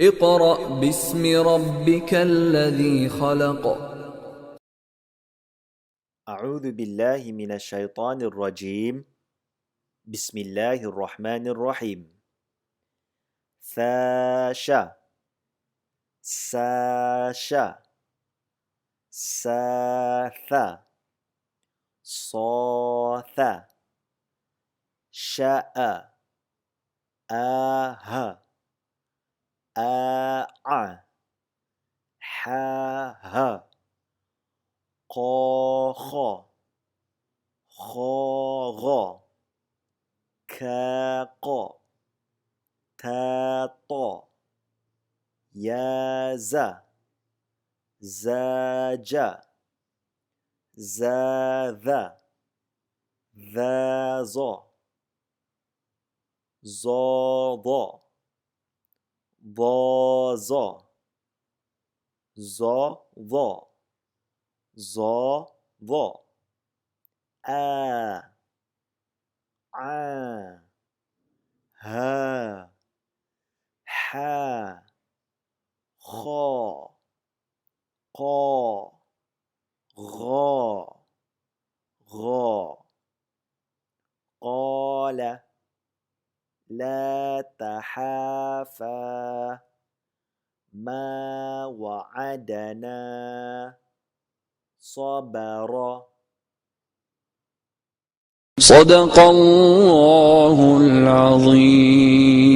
اقرأ باسم ربك الذي خلق. أعوذ بالله من الشيطان الرجيم. بسم الله الرحمن الرحيم. ثاشا ساشا ساثا صاثا شاء آها آع حاها قاخا خاغا كاقا تاطا يازا زاجا زاذا ذازا زاضا ضازا زاضا زاضا ها حا خا قا غا غا قال لا تحافا ما وعدنا صبرا. صدق الله العظيم.